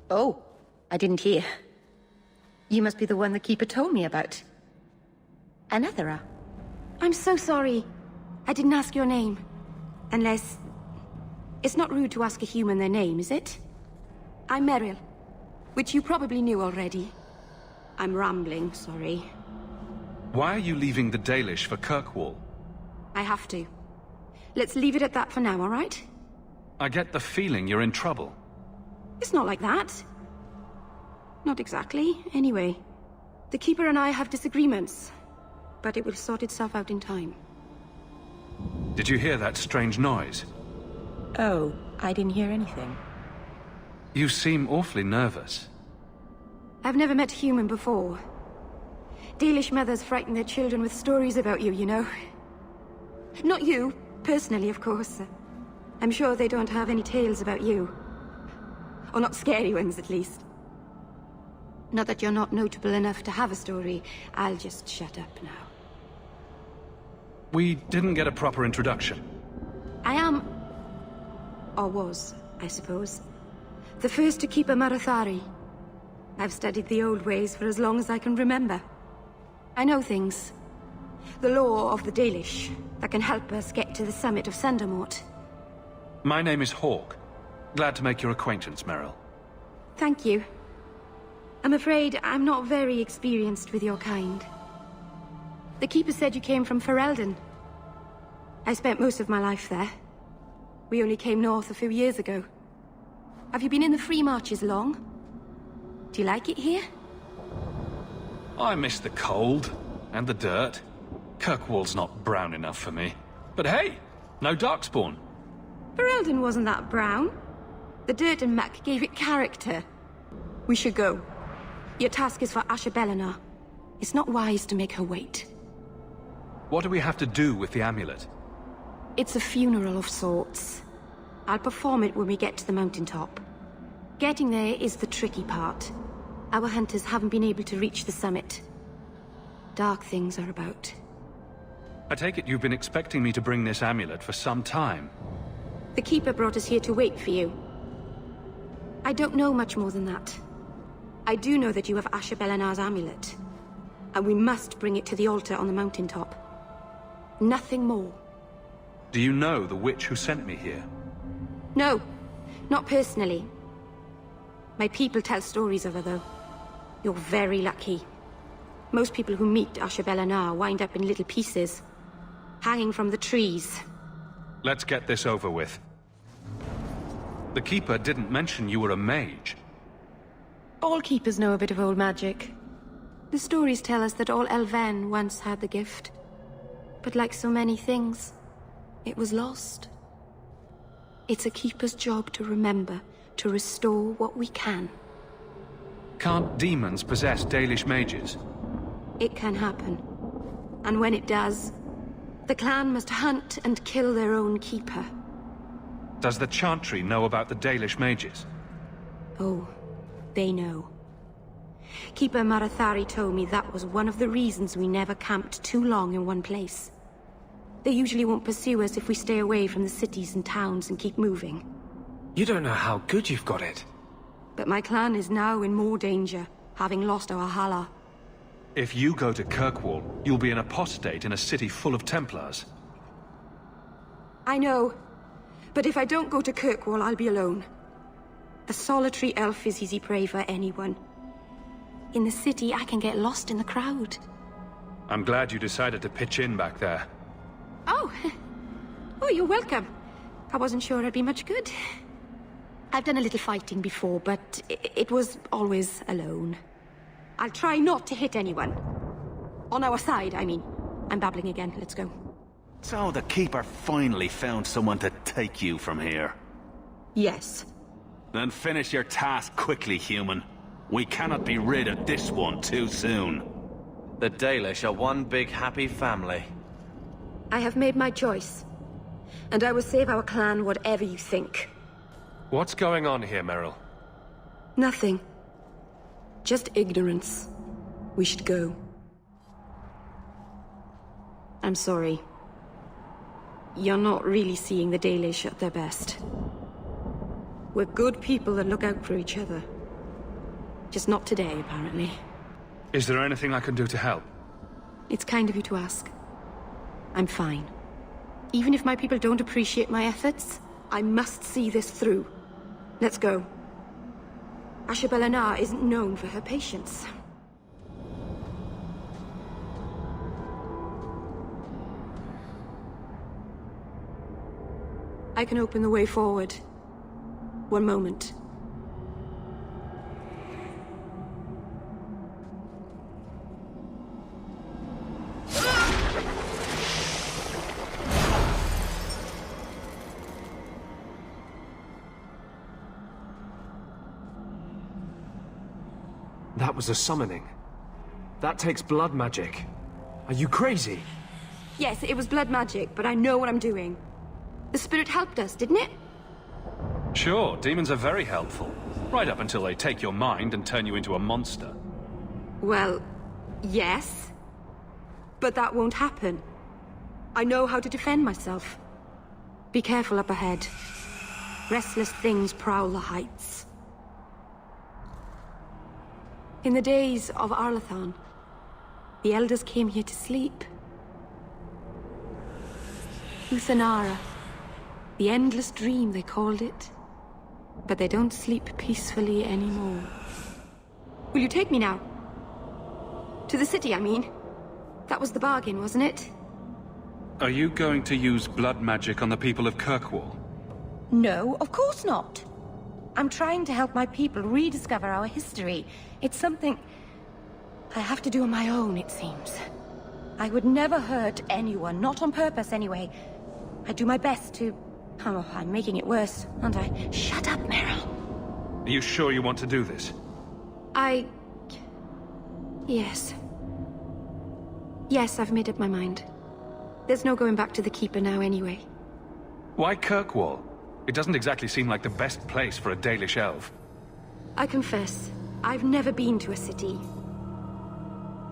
Oh, I didn't hear. You must be the one the Keeper told me about. Anethera. I'm so sorry. I didn't ask your name. Unless... It's not rude to ask a human their name, is it? I'm Merrill, which you probably knew already. I'm rambling, sorry. Why are you leaving the Dalish for Kirkwall? I have to. Let's leave it at that for now, all right? I get the feeling you're in trouble. It's not like that. Not exactly, anyway. The Keeper and I have disagreements, but it will sort itself out in time. Did you hear that strange noise? Oh, I didn't hear anything. You seem awfully nervous. I've never met a human before. Dalish mothers frighten their children with stories about you, you know. Not you, personally, of course. I'm sure they don't have any tales about you. Or not scary ones, at least. Not that you're not notable enough to have a story. I'll just shut up now. We didn't get a proper introduction. I am... or was, I suppose. The first to keep a Marathari. I've studied the old ways for as long as I can remember. I know things. The law of the Dalish that can help us get to the summit of Sundermort. My name is Hawke. Glad to make your acquaintance, Merrill. Thank you. I'm afraid I'm not very experienced with your kind. The Keeper said you came from Ferelden. I spent most of my life there. We only came north a few years ago. Have you been in the Free Marches long? Do you like it here? I miss the cold and the dirt. Kirkwall's not brown enough for me. But hey, no Darkspawn. Ferelden wasn't that brown. The dirt and muck gave it character. We should go. Your task is for Asher Bellinar. It's not wise to make her wait. What do we have to do with the amulet? It's a funeral of sorts. I'll perform it when we get to the mountaintop. Getting there is the tricky part. Our hunters haven't been able to reach the summit. Dark things are about. I take it you've been expecting me to bring this amulet for some time. The Keeper brought us here to wait for you. I don't know much more than that. I do know that you have Asher Bellinar's amulet. And we must bring it to the altar on the mountaintop. Nothing more. Do you know the witch who sent me here? No, not personally. My people tell stories of her, though. You're very lucky. Most people who meet Asher Bellinar wind up in little pieces, hanging from the trees. Let's get this over with. The Keeper didn't mention you were a mage. All Keepers know a bit of old magic. The stories tell us that all Elven once had the gift. But like so many things, it was lost. It's a Keeper's job to remember, to restore what we can. Can't demons possess Dalish mages? It can happen. And when it does, the clan must hunt and kill their own Keeper. Does the Chantry know about the Dalish mages? Oh, they know. Keeper Marathari told me that was one of the reasons we never camped too long in one place. They usually won't pursue us if we stay away from the cities and towns and keep moving. You don't know how good you've got it. But my clan is now in more danger, having lost our Hala. If you go to Kirkwall, you'll be an apostate in a city full of Templars. I know. But if I don't go to Kirkwall, I'll be alone. A solitary elf is easy prey for anyone. In the city, I can get lost in the crowd. I'm glad you decided to pitch in back there. Oh! Oh, you're welcome. I wasn't sure I'd be much good. I've done a little fighting before, but it was always alone. I'll try not to hit anyone. On our side, I mean. I'm babbling again. Let's go. So the Keeper finally found someone to take you from here. Yes. Then finish your task quickly, human. We cannot be rid of this one too soon. The Dalish are one big happy family. I have made my choice. And I will save our clan whatever you think. What's going on here, Merrill? Nothing. Just ignorance. We should go. I'm sorry. You're not really seeing the Dalish at their best. We're good people that look out for each other. Just not today, apparently. Is there anything I can do to help? It's kind of you to ask. I'm fine. Even if my people don't appreciate my efforts, I must see this through. Let's go. Ashabelanar isn't known for her patience. I can open the way forward. One moment. That was a summoning. That takes blood magic. Are you crazy? Yes, it was blood magic, but I know what I'm doing. The spirit helped us, didn't it? Sure, demons are very helpful. Right up until they take your mind and turn you into a monster. Well, yes. But that won't happen. I know how to defend myself. Be careful up ahead. Restless things prowl the heights. In the days of Arlathan, the elders came here to sleep. Uthanara. The endless dream, they called it. But they don't sleep peacefully anymore. Will you take me now? To the city, I mean. That was the bargain, wasn't it? Are you going to use blood magic on the people of Kirkwall? No, of course not. I'm trying to help my people rediscover our history. It's something I have to do on my own, it seems. I would never hurt anyone, not on purpose anyway. I do my best to... Oh, I'm making it worse, aren't I? Shut up, Merrill. Are you sure you want to do this? Yes. Yes, I've made up my mind. There's no going back to the Keeper now anyway. Why Kirkwall? It doesn't exactly seem like the best place for a Dalish elf. I confess, I've never been to a city.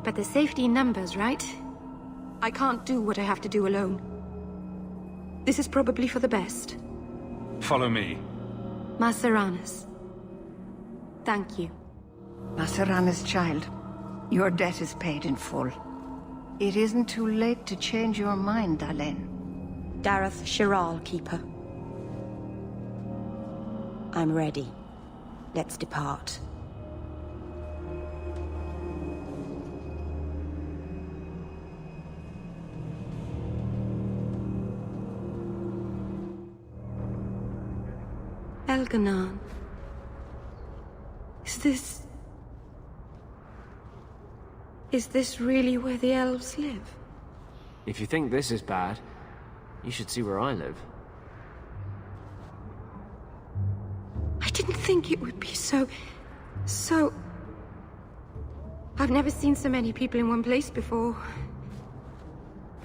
But there's safety in numbers, right? I can't do what I have to do alone. This is probably for the best. Follow me. Maseranas. Thank you. Maseranas' child, your debt is paid in full. It isn't too late to change your mind, Dalen. Dareth Shiral, Keeper. I'm ready. Let's depart. Elganan. Is this really where the elves live? If you think this is bad, you should see where I live. I didn't think it would be so... I've never seen so many people in one place before.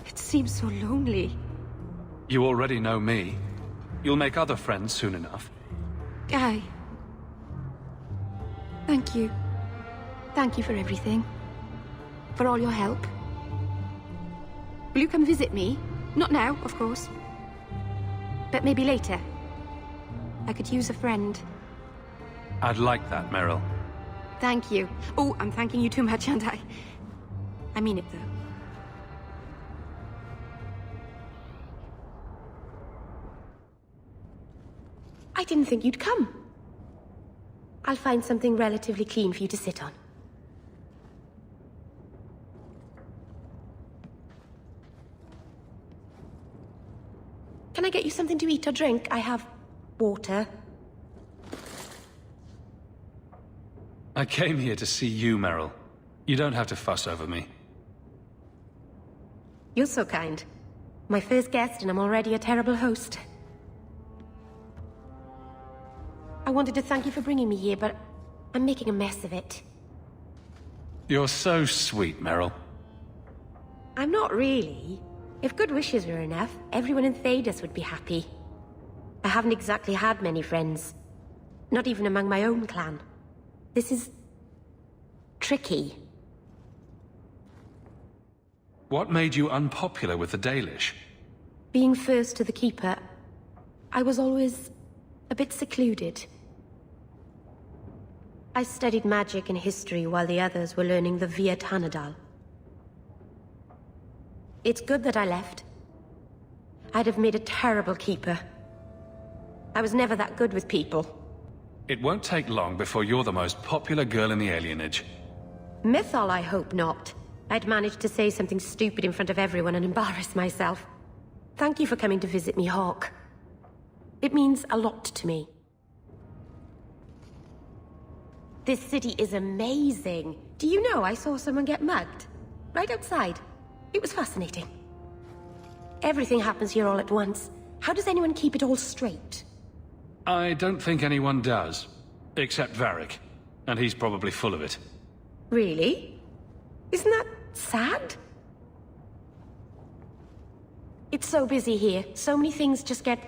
It seems so lonely. You already know me. You'll make other friends soon enough. Guy. Thank you. Thank you for everything. For all your help. Will you come visit me? Not now, of course. But maybe later. I could use a friend. I'd like that, Merrill. Thank you. Oh, I'm thanking you too much, aren't I? I mean it, though. I didn't think you'd come. I'll find something relatively clean for you to sit on. Can I get you something to eat or drink? I have water. I came here to see you, Merrill. You don't have to fuss over me. You're so kind. My first guest, and I'm already a terrible host. I wanted to thank you for bringing me here, but I'm making a mess of it. You're so sweet, Merrill. I'm not really. If good wishes were enough, everyone in Thedas would be happy. I haven't exactly had many friends. Not even among my own clan. This is... tricky. What made you unpopular with the Dalish? Being first to the Keeper, I was always a bit secluded. I studied magic and history while the others were learning the VIKENDI. It's good that I left. I'd have made a terrible keeper. I was never that good with people. It won't take long before you're the most popular girl in the alienage. Mythol, I hope not. I'd managed to say something stupid in front of everyone and embarrass myself. Thank you for coming to visit me, Hawke. It means a lot to me. This city is amazing. Do you know I saw someone get mugged? Right outside. It was fascinating. Everything happens here all at once. How does anyone keep it all straight? I don't think anyone does. Except Varric. And he's probably full of it. Really? Isn't that sad? It's so busy here. So many things just get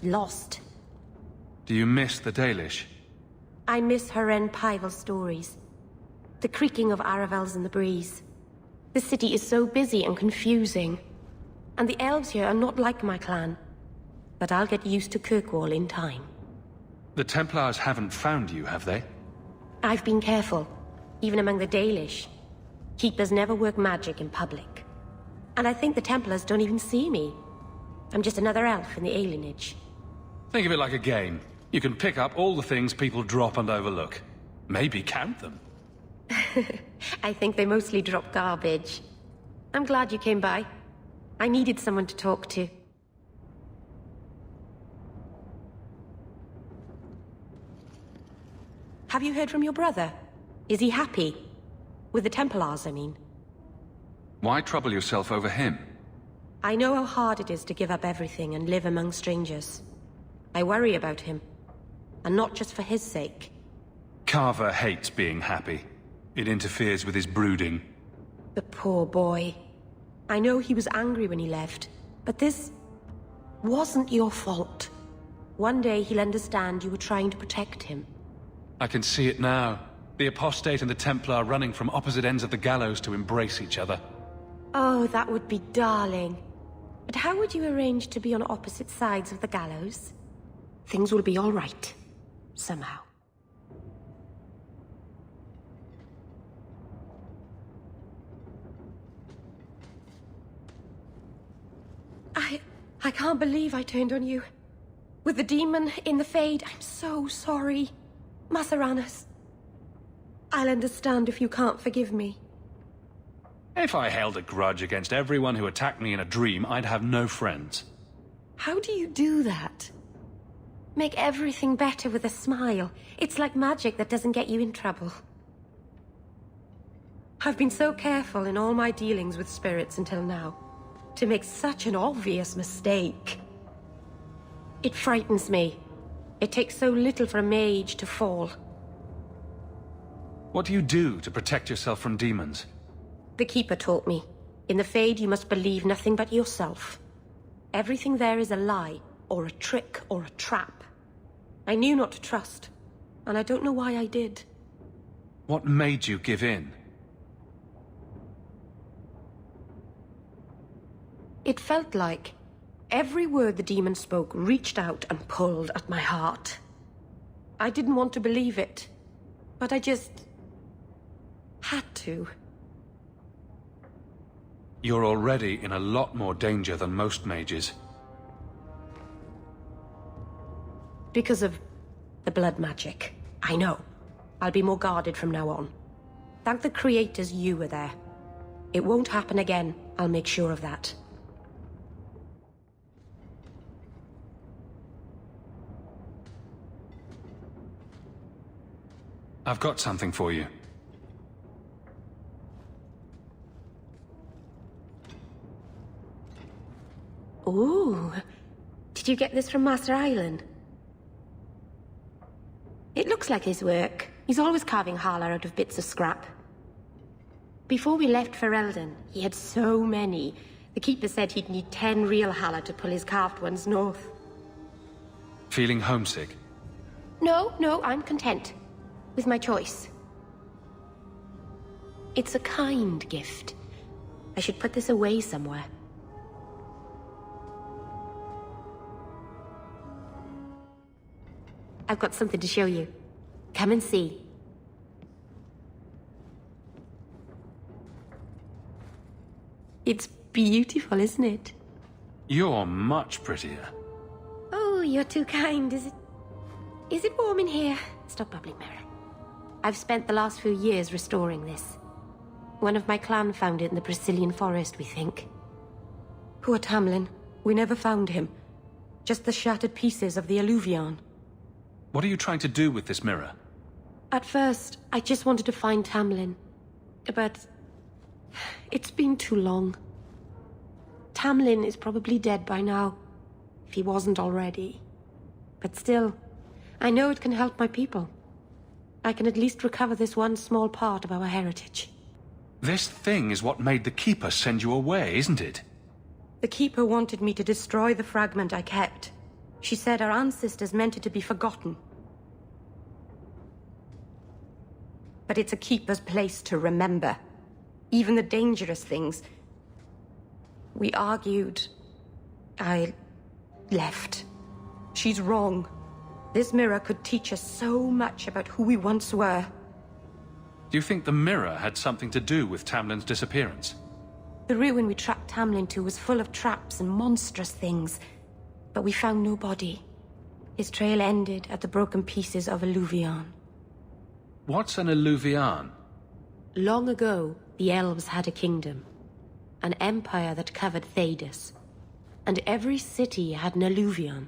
lost. Do you miss the Dalish? I miss Haren Pival stories. The creaking of Aravels in the breeze. The city is so busy and confusing. And the elves here are not like my clan. But I'll get used to Kirkwall in time. The Templars haven't found you, have they? I've been careful, even among the Dalish. Keepers never work magic in public. And I think the Templars don't even see me. I'm just another elf in the alienage. Think of it like a game. You can pick up all the things people drop and overlook. Maybe count them. I think they mostly drop garbage. I'm glad you came by. I needed someone to talk to. Have you heard from your brother? Is he happy? With the Templars, I mean. Why trouble yourself over him? I know how hard it is to give up everything and live among strangers. I worry about him. And not just for his sake. Carver hates being happy. It interferes with his brooding. The poor boy. I know he was angry when he left, but this wasn't your fault. One day he'll understand you were trying to protect him. I can see it now. The apostate and the Templar running from opposite ends of the gallows to embrace each other. Oh, that would be darling. But how would you arrange to be on opposite sides of the gallows? Things will be all right. Somehow. I can't believe I turned on you. With the demon in the Fade, I'm so sorry. Masaranas. I'll understand if you can't forgive me. If I held a grudge against everyone who attacked me in a dream, I'd have no friends. How do you do that? Make everything better with a smile. It's like magic that doesn't get you in trouble. I've been so careful in all my dealings with spirits until now. To make such an obvious mistake. It frightens me. It takes so little for a mage to fall. What do you do to protect yourself from demons? The Keeper taught me. In the Fade, you must believe nothing but yourself. Everything there is a lie, or a trick, or a trap. I knew not to trust, and I don't know why I did. What made you give in? It felt like every word the demon spoke reached out and pulled at my heart. I didn't want to believe it, but I just had to. You're already in a lot more danger than most mages. Because of the blood magic. I know. I'll be more guarded from now on. Thank the creators you were there. It won't happen again, I'll make sure of that. I've got something for you. Ooh. Did you get this from Master Island? It looks like his work. He's always carving Hala out of bits of scrap. Before we left for Eldon, he had so many. The Keeper said he'd need 10 real Hala to pull his carved ones north. Feeling homesick? No, I'm content. With my choice. It's a kind gift. I should put this away somewhere. I've got something to show you. Come and see. It's beautiful, isn't it? You're much prettier. Oh, you're too kind, is it? Is it warm in here? Stop bubbling, Merrill. I've spent the last few years restoring this. One of my clan found it in the Brazilian forest, we think. Poor Tamlin. We never found him. Just the shattered pieces of the Alluvion. What are you trying to do with this mirror? At first, I just wanted to find Tamlin. But it's been too long. Tamlin is probably dead by now, if he wasn't already. But still, I know it can help my people. I can at least recover this one small part of our heritage. This thing is what made the Keeper send you away, isn't it? The Keeper wanted me to destroy the fragment I kept. She said our ancestors meant it to be forgotten. But it's a Keeper's place to remember. Even the dangerous things. We argued. I left. She's wrong. This mirror could teach us so much about who we once were. Do you think the mirror had something to do with Tamlin's disappearance? The ruin we tracked Tamlin to was full of traps and monstrous things. But we found no body. His trail ended at the broken pieces of Alluvion. What's an Alluvion? Long ago, the elves had a kingdom. An empire that covered Thedas. And every city had an Alluvion.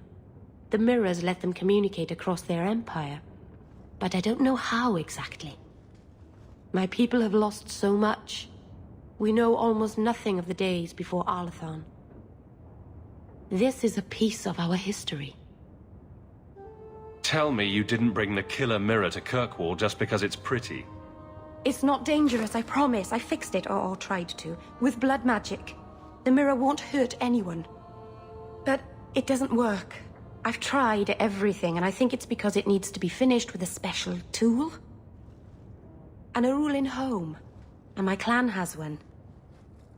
The mirrors let them communicate across their empire. But I don't know how exactly. My people have lost so much. We know almost nothing of the days before Arlathon. This is a piece of our history. Tell me you didn't bring the killer mirror to Kirkwall just because it's pretty. It's not dangerous, I promise. I fixed it, or tried to, with blood magic. The mirror won't hurt anyone. But it doesn't work. I've tried everything, and I think it's because it needs to be finished with a special tool. An Arulin home. And my clan has one.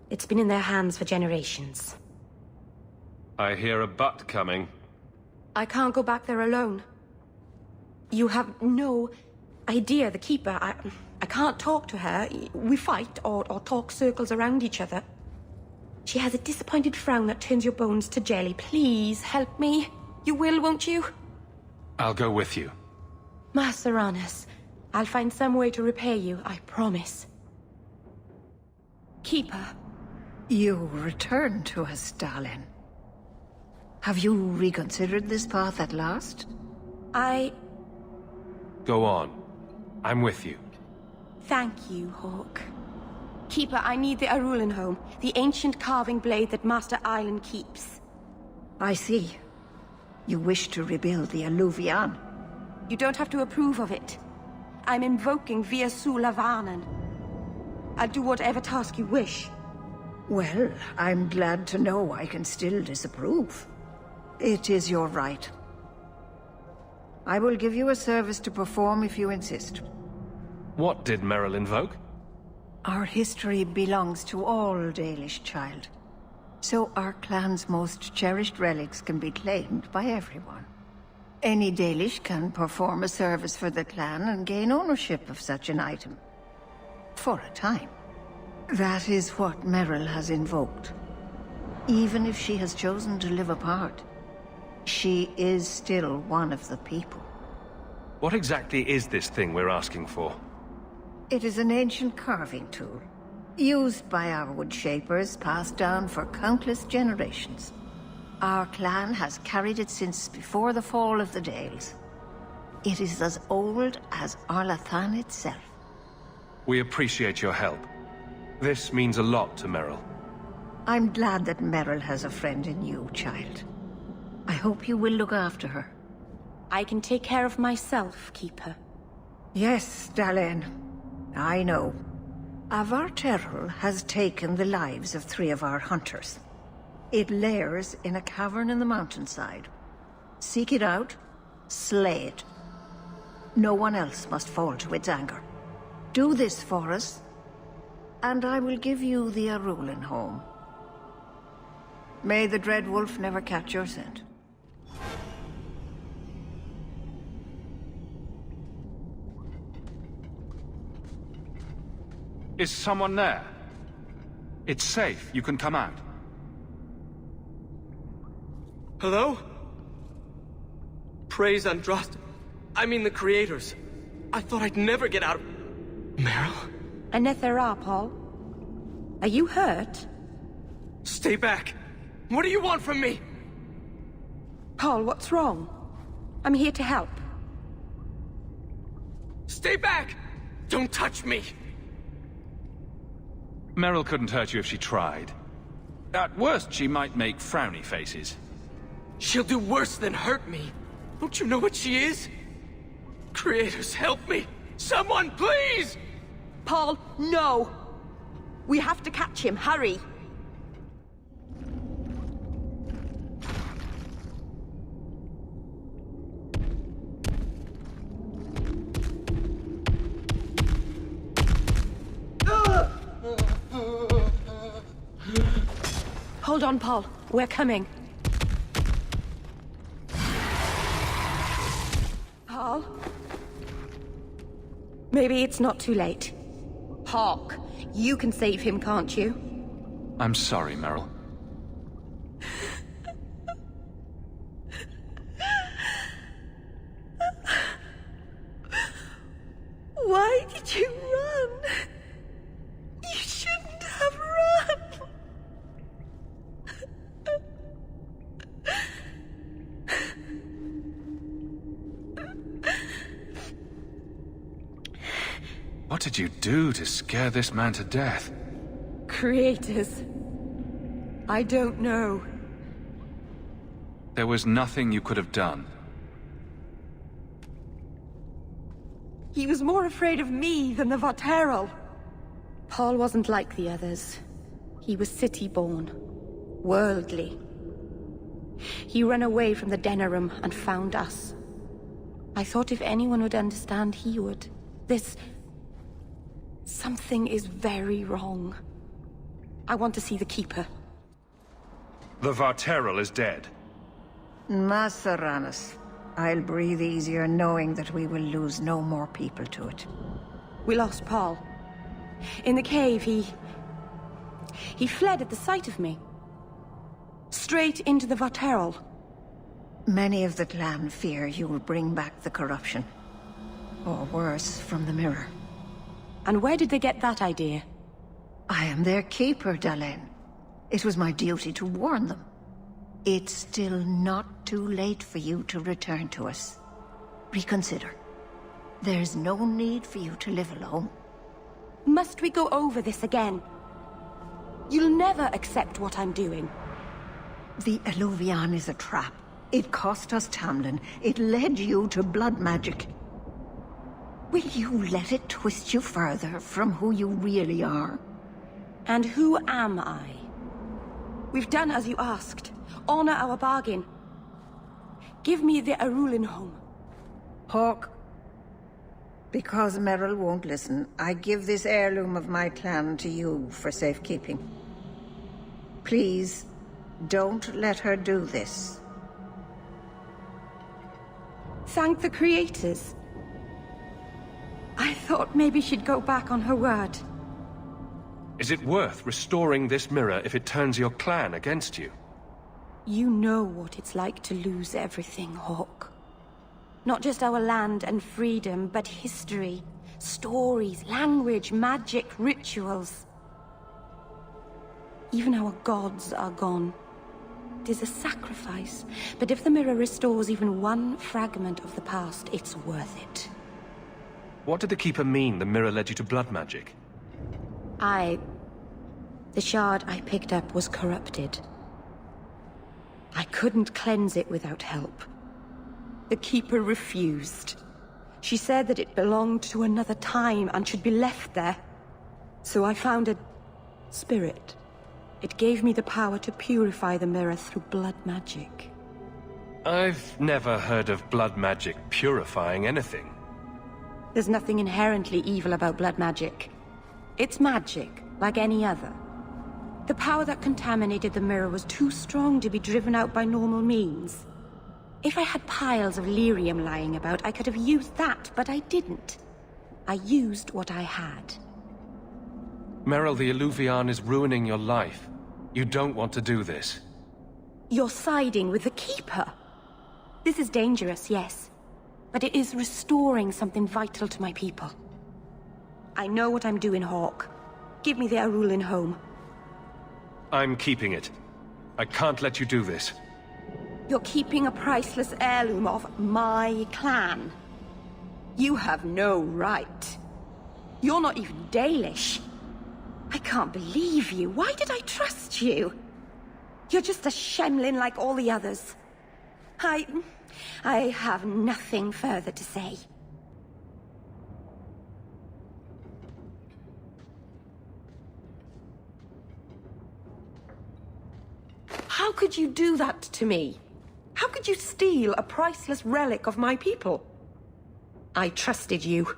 It's been in their hands for generations. I hear a butt coming. I can't go back there alone. You have no idea, the Keeper. I can't talk to her. We fight or talk circles around each other. She has a disappointed frown that turns your bones to jelly. Please, help me. You will, won't you? I'll go with you. Master Aranis, I'll find some way to repay you, I promise. Keeper. You return to us, darling. Have you reconsidered this path at last? Go on. I'm with you. Thank you, Hawke. Keeper, I need the Arulin home. The ancient carving blade that Master Island keeps. I see. You wish to rebuild the Alluvion. You don't have to approve of it. I'm invoking Via Sulavanen. I'll do whatever task you wish. Well, I'm glad to know I can still disapprove. It is your right. I will give you a service to perform if you insist. What did Merrill invoke? Our history belongs to all Dalish, child. So our clan's most cherished relics can be claimed by everyone. Any Dalish can perform a service for the clan and gain ownership of such an item. For a time. That is what Merrill has invoked. Even if she has chosen to live apart, she is still one of the people. What exactly is this thing we're asking for? It is an ancient carving tool, used by our wood shapers, passed down for countless generations. Our clan has carried it since before the fall of the Dales. It is as old as Arlathan itself. We appreciate your help. This means a lot to Merrill. I'm glad that Merrill has a friend in you, child. I hope you will look after her. I can take care of myself, Keeper. Yes, Dalen. I know. Avar Terrell has taken the lives of 3 of our hunters. It lairs in a cavern in the mountainside. Seek it out, slay it. No one else must fall to its anger. Do this for us, and I will give you the Arulin home. May the Dread Wolf never catch your scent. Is someone there? It's safe. You can come out. Hello? Praise Andraste. I mean the creators. I thought I'd never get out of... Merrill? Anethera, Paul. Are you hurt? Stay back. What do you want from me? Paul, what's wrong? I'm here to help. Stay back! Don't touch me! Merrill couldn't hurt you if she tried. At worst, she might make frowny faces. She'll do worse than hurt me. Don't you know what she is? Creators, help me! Someone, please! Paul, no! We have to catch him. Hurry! Hold on, Paul. We're coming. Paul? Maybe it's not too late. Hawke, you can save him, can't you? I'm sorry, Merrill. Why did you run? You shouldn't have run. What did you do to scare this man to death? Creators. I don't know. There was nothing you could have done. He was more afraid of me than the Vaterel. Paul wasn't like the others. He was city-born. Worldly. He ran away from the Denerim and found us. I thought if anyone would understand, he would. Something is very wrong. I want to see the Keeper. The Vaterel is dead. Masseranus. I'll breathe easier knowing that we will lose no more people to it. We lost Paul. In the cave, he fled at the sight of me. Straight into the Vaterel. Many of the clan fear you will bring back the corruption. Or worse, from the mirror. And where did they get that idea? I am their keeper, Dalen. It was my duty to warn them. It's still not too late for you to return to us. Reconsider. There's no need for you to live alone. Must we go over this again? You'll never accept what I'm doing. The Eluvian is a trap. It cost us Tamlin. It led you to blood magic. Will you let it twist you further from who you really are? And who am I? We've done as you asked. Honor our bargain. Give me the Arulin home. Hawke. Because Merrill won't listen, I give this heirloom of my clan to you for safekeeping. Please, don't let her do this. Thank the creators. I thought maybe she'd go back on her word. Is it worth restoring this mirror if it turns your clan against you? You know what it's like to lose everything, Hawke. Not just our land and freedom, but history, stories, language, magic, rituals. Even our gods are gone. It is a sacrifice, but if the mirror restores even one fragment of the past, it's worth it. What did the Keeper mean the mirror led you to blood magic? The shard I picked up was corrupted. I couldn't cleanse it without help. The Keeper refused. She said that it belonged to another time and should be left there. So I found a spirit. It gave me the power to purify the mirror through blood magic. I've never heard of blood magic purifying anything. There's nothing inherently evil about blood magic. It's magic, like any other. The power that contaminated the mirror was too strong to be driven out by normal means. If I had piles of lyrium lying about, I could have used that, but I didn't. I used what I had. Merrill, the Illuvian is ruining your life. You don't want to do this. You're siding with the Keeper. This is dangerous, yes. But it is restoring something vital to my people. I know what I'm doing, Hawke. Give me their ruling home. I'm keeping it. I can't let you do this. You're keeping a priceless heirloom of my clan. You have no right. You're not even Dalish. I can't believe you. Why did I trust you? You're just a shemlin like all the others. I have nothing further to say. How could you do that to me? How could you steal a priceless relic of my people? I trusted you.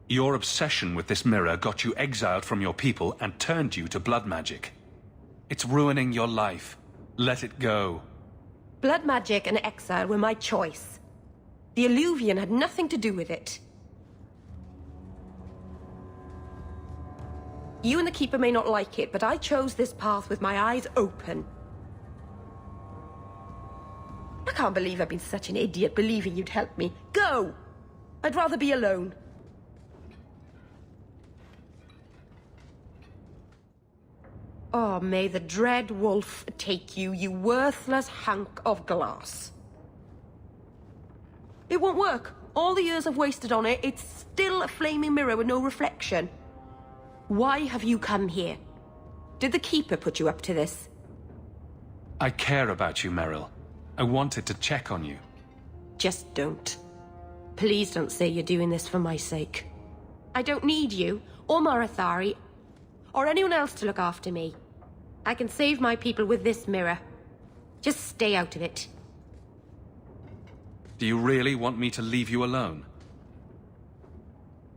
Your obsession with this mirror got you exiled from your people and turned you to blood magic. It's ruining your life. Let it go. Blood magic and exile were my choice. The Illuvian had nothing to do with it. You and the Keeper may not like it, but I chose this path with my eyes open. I can't believe I've been such an idiot believing you'd help me. Go! I'd rather be alone. Oh, may the dread wolf take you, you worthless hunk of glass. It won't work. All the years I've wasted on it, it's still a flaming mirror with no reflection. Why have you come here? Did the Keeper put you up to this? I care about you, Merrill. I wanted to check on you. Just don't. Please don't say you're doing this for my sake. I don't need you, or Marathari, or anyone else to look after me. I can save my people with this mirror. Just stay out of it. Do you really want me to leave you alone?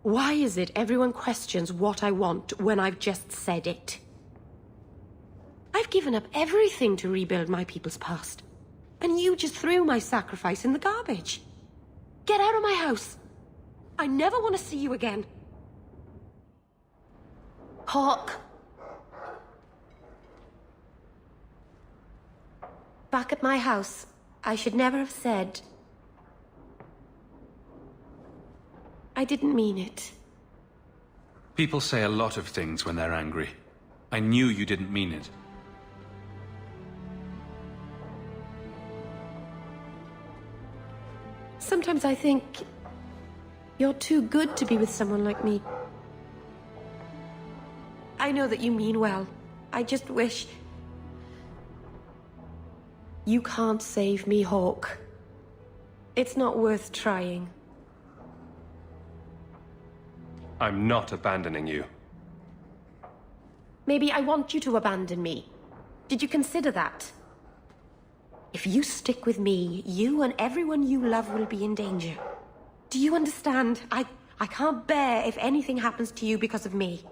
Why is it everyone questions what I want when I've just said it? I've given up everything to rebuild my people's past. And you just threw my sacrifice in the garbage. Get out of my house. I never want to see you again. Hawke. Back at my house, I should never have said. I didn't mean it. People say a lot of things when they're angry. I knew you didn't mean it. Sometimes I think you're too good to be with someone like me. I know that you mean well. I just wish... You can't save me, Hawke. It's not worth trying. I'm not abandoning you. Maybe I want you to abandon me. Did you consider that? If you stick with me, you and everyone you love will be in danger. Do you understand? I can't bear if anything happens to you because of me.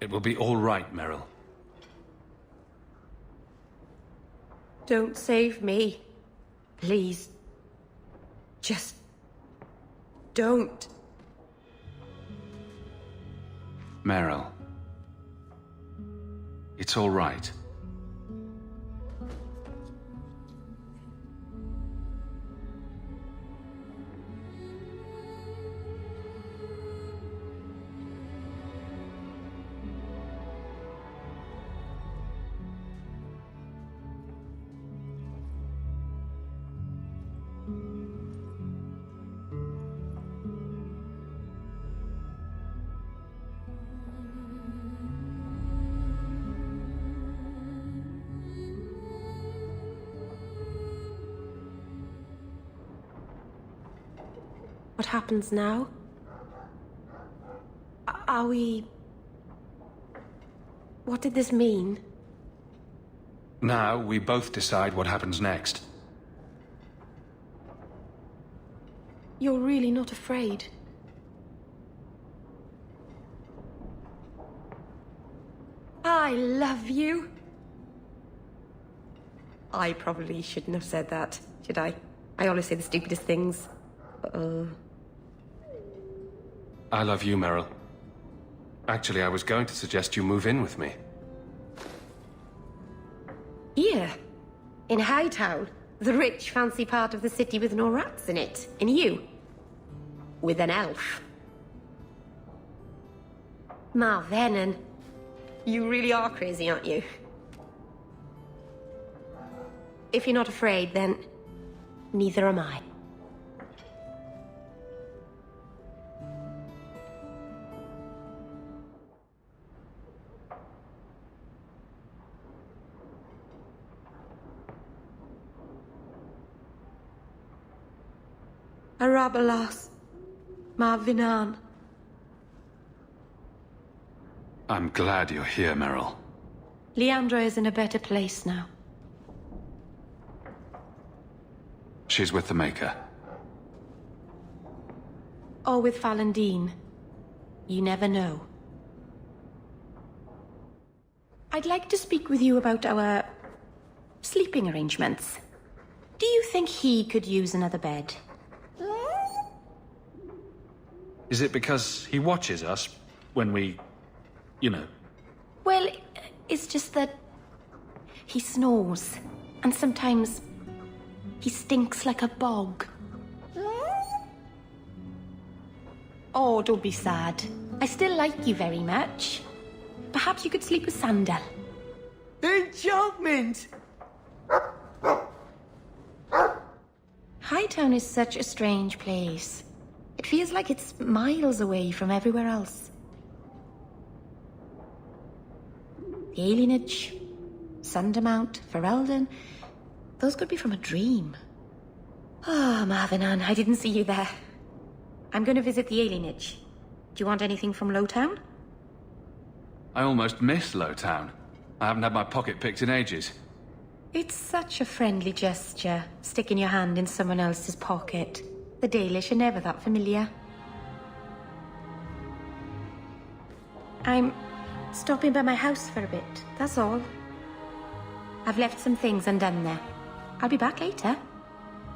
It will be all right, Merrill. Don't save me. Please. Just... don't. Merrill. It's all right. What happens now? Are we... What did this mean? Now, we both decide what happens next. You're really not afraid? I love you. I probably shouldn't have said that, should I? I always say the stupidest things. I love you, Merrill. Actually, I was going to suggest you move in with me. Here? In Hightown? The rich, fancy part of the city with no rats in it. And you? With an elf. Marvenon. You really are crazy, aren't you? If you're not afraid, then neither am I. Arabalas. Marvenon. I'm glad you're here, Merrill. Leandra is in a better place now. She's with the Maker. Or with Falendine. You never know. I'd like to speak with you about our sleeping arrangements. Do you think he could use another bed? Is it because he watches us when we, you know? Well, it's just that he snores, and sometimes he stinks like a bog. Oh, don't be sad. I still like you very much. Perhaps you could sleep with Sandal. Enchantment! Hightown is such a strange place. It feels like it's miles away from everywhere else. The alienage, Sundermount, Ferelden, those could be from a dream. Oh, Marvenon, I didn't see you there. I'm going to visit the alienage. Do you want anything from Lowtown? I almost miss Lowtown. I haven't had my pocket picked in ages. It's such a friendly gesture, sticking your hand in someone else's pocket. The Dalish are never that familiar. I'm stopping by my house for a bit, that's all. I've left some things undone there. I'll be back later.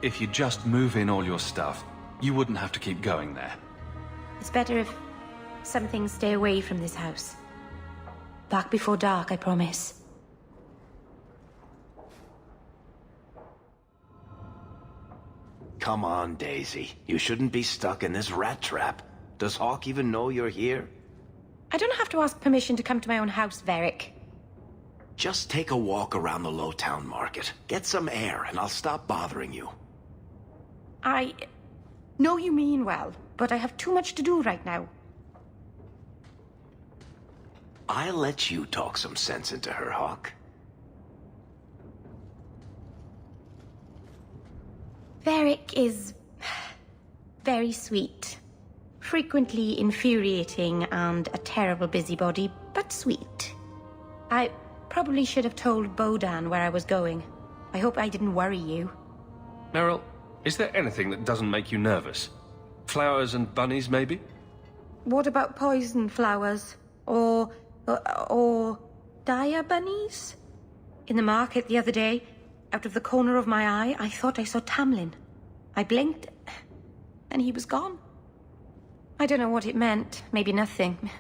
If you just move in all your stuff, you wouldn't have to keep going there. It's better if some things stay away from this house. Back before dark, I promise. Come on, Daisy. You shouldn't be stuck in this rat trap. Does Hawke even know you're here? I don't have to ask permission to come to my own house, Varric. Just take a walk around the Lowtown market. Get some air, and I'll stop bothering you. I know you mean well, but I have too much to do right now. I'll let you talk some sense into her, Hawke. Varric is very sweet. Frequently infuriating and a terrible busybody, but sweet. I probably should have told Bodan where I was going. I hope I didn't worry you. Merrill, is there anything that doesn't make you nervous? Flowers and bunnies, maybe? What about poison flowers? Or dire bunnies? In the market the other day, out of the corner of my eye, I thought I saw Tamlin. I blinked, and he was gone. I don't know what it meant. Maybe nothing.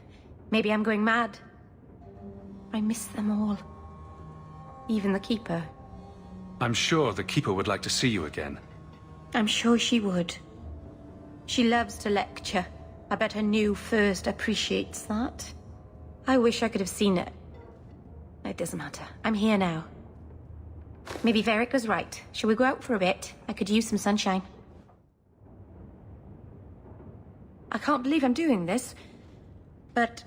Maybe I'm going mad. I miss them all. Even the Keeper. I'm sure the Keeper would like to see you again. I'm sure she would. She loves to lecture. I bet her new first appreciates that. I wish I could have seen it. It doesn't matter. I'm here now. Maybe Varric was right. Shall we go out for a bit? I could use some sunshine. I can't believe I'm doing this, but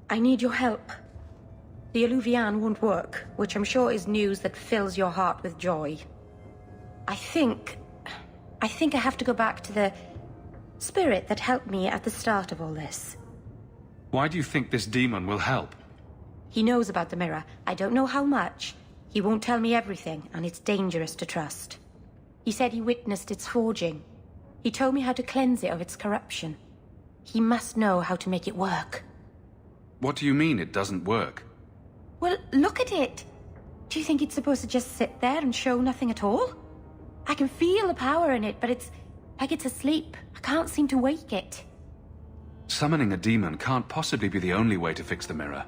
I need your help. The Alluvian won't work, which I'm sure is news that fills your heart with joy. I think I have to go back to the spirit that helped me at the start of all this. Why do you think this demon will help? He knows about the mirror. I don't know how much. He won't tell me everything, and it's dangerous to trust. He said he witnessed its forging. He told me how to cleanse it of its corruption. He must know how to make it work. What do you mean it doesn't work? Well, look at it. Do you think it's supposed to just sit there and show nothing at all? I can feel the power in it, but it's like it's asleep. I can't seem to wake it. Summoning a demon can't possibly be the only way to fix the mirror.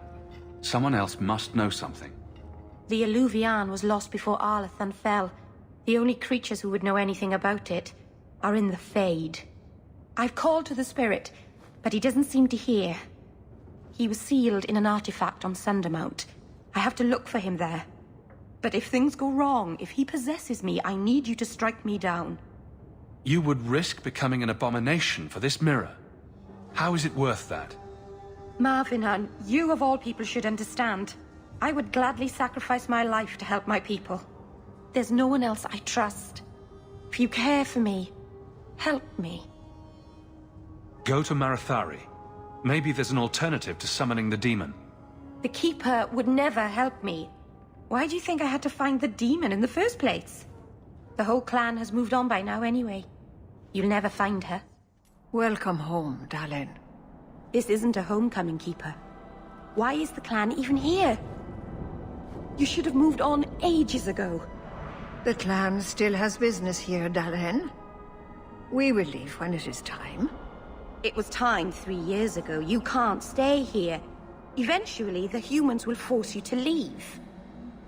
Someone else must know something. The Alluvian was lost before Arlathan fell. The only creatures who would know anything about it are in the Fade. I've called to the spirit, but he doesn't seem to hear. He was sealed in an artifact on Sundermount. I have to look for him there. But if things go wrong, if he possesses me, I need you to strike me down. You would risk becoming an abomination for this mirror. How is it worth that? Marvinan, you of all people should understand. I would gladly sacrifice my life to help my people. There's no one else I trust. If you care for me, help me. Go to Marathari. Maybe there's an alternative to summoning the demon. The Keeper would never help me. Why do you think I had to find the demon in the first place? The whole clan has moved on by now anyway. You'll never find her. Welcome home, Dalen. This isn't a homecoming, Keeper. Why is the clan even here? You should have moved on ages ago. The clan still has business here, Dalen. We will leave when it is time. It was time 3 years ago. You can't stay here. Eventually, the humans will force you to leave.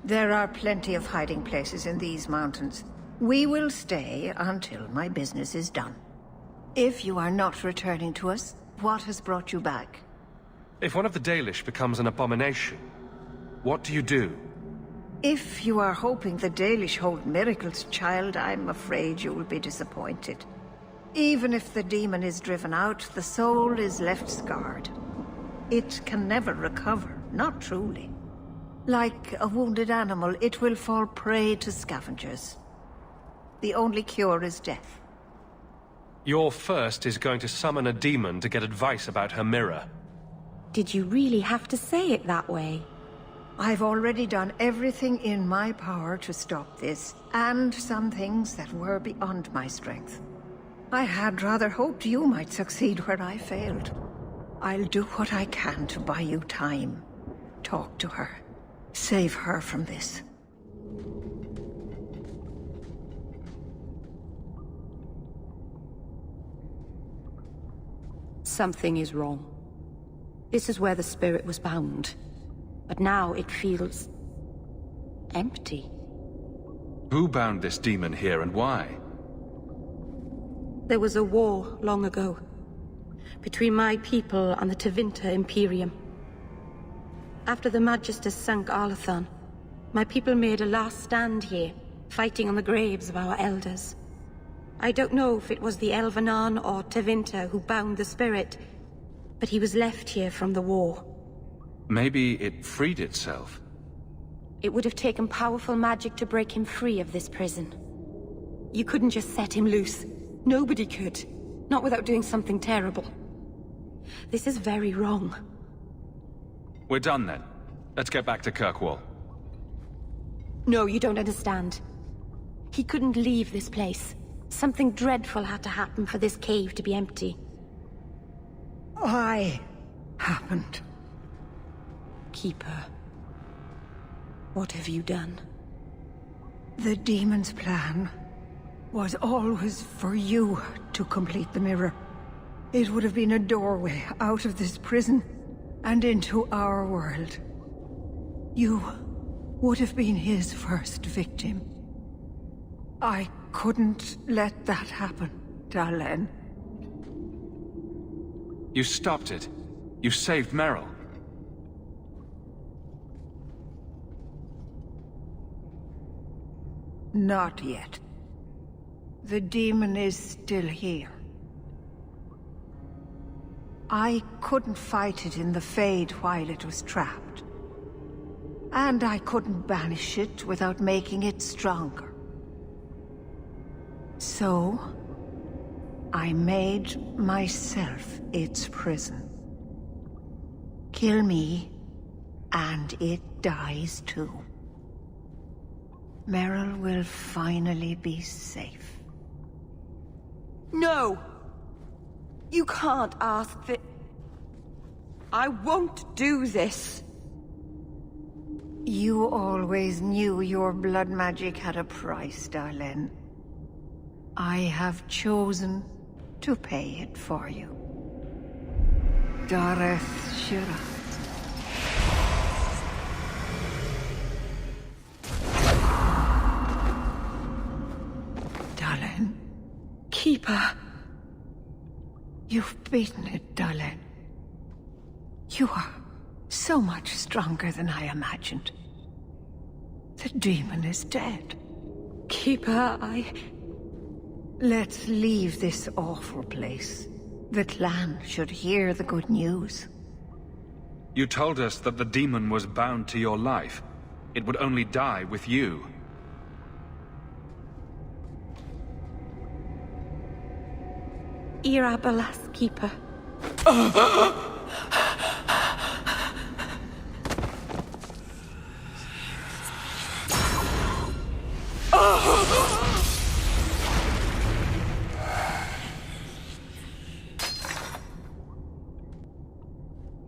There are plenty of hiding places in these mountains. We will stay until my business is done. If you are not returning to us, what has brought you back? If one of the Dalish becomes an abomination, what do you do? If you are hoping the Dalish hold miracles, child, I'm afraid you will be disappointed. Even if the demon is driven out, the soul is left scarred. It can never recover, not truly. Like a wounded animal, it will fall prey to scavengers. The only cure is death. Your first is going to summon a demon to get advice about her mirror. Did you really have to say it that way? I've already done everything in my power to stop this, and some things that were beyond my strength. I had rather hoped you might succeed where I failed. I'll do what I can to buy you time. Talk to her. Save her from this. Something is wrong. This is where the spirit was bound. But now it feels... empty. Who bound this demon here and why? There was a war long ago. Between my people and the Tevinter Imperium. After the Magisters sunk Arlathan, my people made a last stand here, fighting on the graves of our elders. I don't know if it was the Elvenan or Tevinter who bound the spirit, but he was left here from the war. Maybe it freed itself. It would have taken powerful magic to break him free of this prison. You couldn't just set him loose. Nobody could. Not without doing something terrible. This is very wrong. We're done then. Let's get back to Kirkwall. No, you don't understand. He couldn't leave this place. Something dreadful had to happen for this cave to be empty. Why happened? Keeper, what have you done? The demon's plan was always for you to complete the mirror. It would have been a doorway out of this prison and into our world. You would have been his first victim. I couldn't let that happen, Dalen. You stopped it. You saved Merrill. Not yet. The demon is still here. I couldn't fight it in the Fade while it was trapped. And I couldn't banish it without making it stronger. So, I made myself its prison. Kill me, and it dies too. Merrill will finally be safe. No! You can't ask that... I won't do this. You always knew your blood magic had a price, Dalen. I have chosen to pay it for you. Dareth Shira. Darlene. Keeper. You've beaten it, Darlene. You are so much stronger than I imagined. The demon is dead. Keeper, Let's leave this awful place. The clan should hear the good news. You told us that the demon was bound to your life. It would only die with you. Irabalas, Keeper.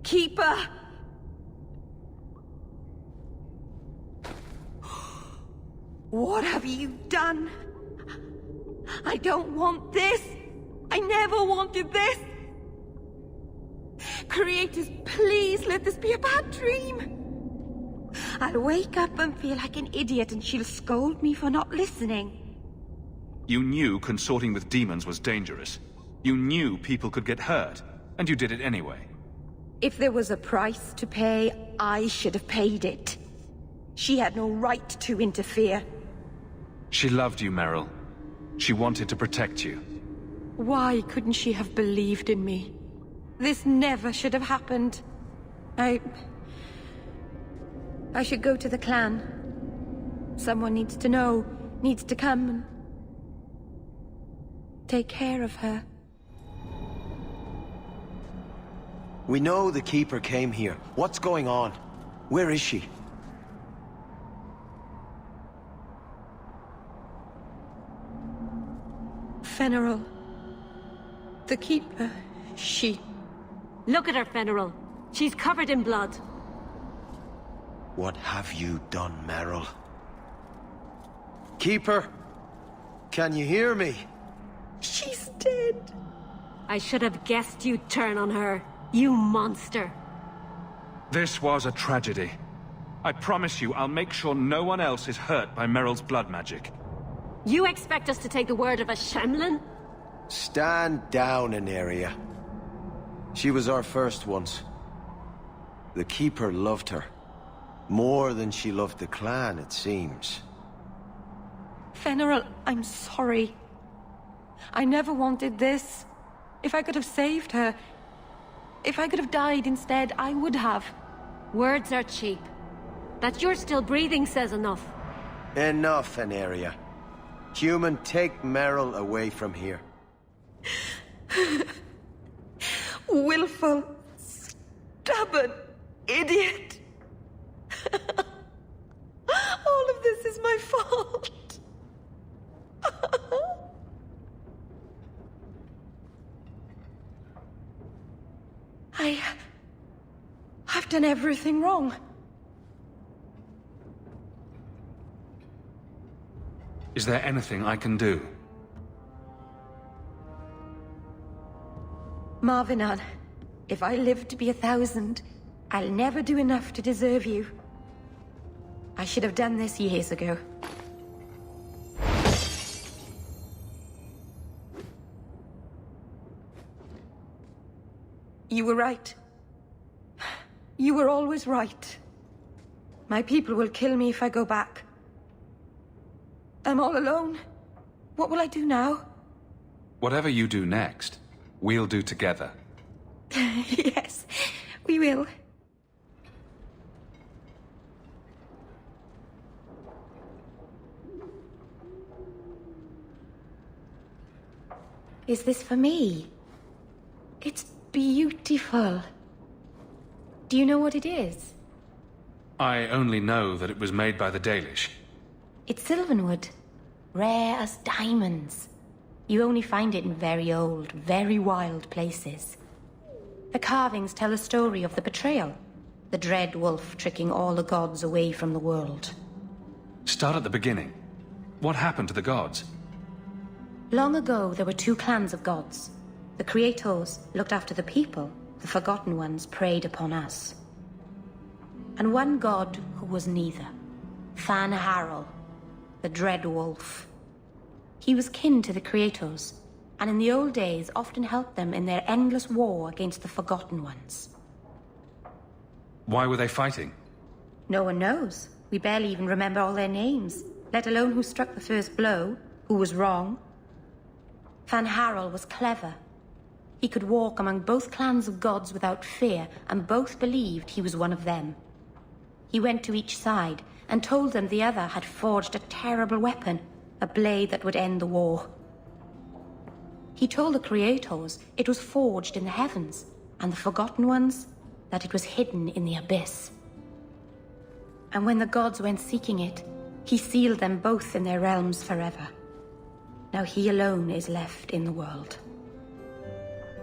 Keeper! What have you done? I don't want this! I never wanted this! Creators, please let this be a bad dream! I'll wake up and feel like an idiot and she'll scold me for not listening. You knew consorting with demons was dangerous. You knew people could get hurt, and you did it anyway. If there was a price to pay, I should have paid it. She had no right to interfere. She loved you, Merrill. She wanted to protect you. Why couldn't she have believed in me? This never should have happened. I should go to the clan. Someone needs to know, needs to come and take care of her. We know the Keeper came here. What's going on? Where is she? Fenrill. The Keeper, she... Look at her, Fenrill. She's covered in blood. What have you done, Merrill? Keeper? Can you hear me? She's dead. I should have guessed you'd turn on her. You monster. This was a tragedy. I promise you, I'll make sure no one else is hurt by Merrill's blood magic. You expect us to take the word of a Shemlin? Stand down, Aneria. She was our first once. The Keeper loved her. More than she loved the clan, it seems. Fenrill, I'm sorry. I never wanted this. If I could have saved her, if I could have died instead, I would have. Words are cheap. That you're still breathing says enough. Enough, Aneria. Human, take Merrill away from here. Willful, stubborn idiot. All of this is my fault. I've done everything wrong. Is there anything I can do? Marvinan, if I live to be 1,000, I'll never do enough to deserve you. I should have done this years ago. You were right. You were always right. My people will kill me if I go back. I'm all alone. What will I do now? Whatever you do next, we'll do together. Yes, we will. Is this for me? It's beautiful. Do you know what it is? I only know that it was made by the Dalish. It's sylvanwood. Rare as diamonds. You only find it in very old, very wild places. The carvings tell a story of the betrayal. The dread wolf tricking all the gods away from the world. Start at the beginning. What happened to the gods? Long ago, there were two clans of gods. The creators looked after the people, the Forgotten Ones preyed upon us. And one god who was neither. Fan Harel, the Dread Wolf. He was kin to the Creators, and in the old days often helped them in their endless war against the Forgotten Ones. Why were they fighting? No one knows. We barely even remember all their names, let alone who struck the first blow, who was wrong. Fan Harel was clever. He could walk among both clans of gods without fear, and both believed he was one of them. He went to each side and told them the other had forged a terrible weapon, a blade that would end the war. He told the Creators it was forged in the heavens, and the Forgotten Ones that it was hidden in the abyss. And when the gods went seeking it, he sealed them both in their realms forever. Now he alone is left in the world.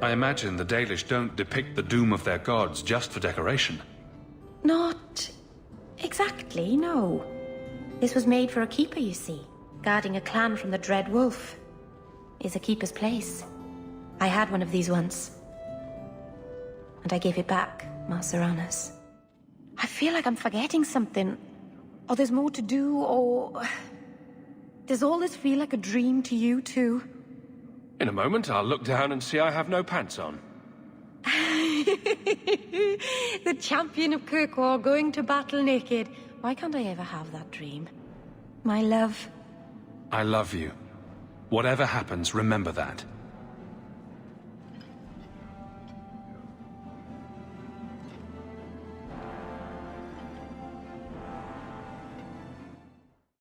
I imagine the Dalish don't depict the doom of their gods just for decoration. Not exactly, no. This was made for a keeper, you see. Guarding a clan from the Dread Wolf is a keeper's place. I had one of these once. And I gave it back, Marceranas. I feel like I'm forgetting something. Or there's more to do, or... Does all this feel like a dream to you, too? In a moment, I'll look down and see I have no pants on. The champion of Kirkwall going to battle naked. Why can't I ever have that dream? My love. I love you. Whatever happens, remember that.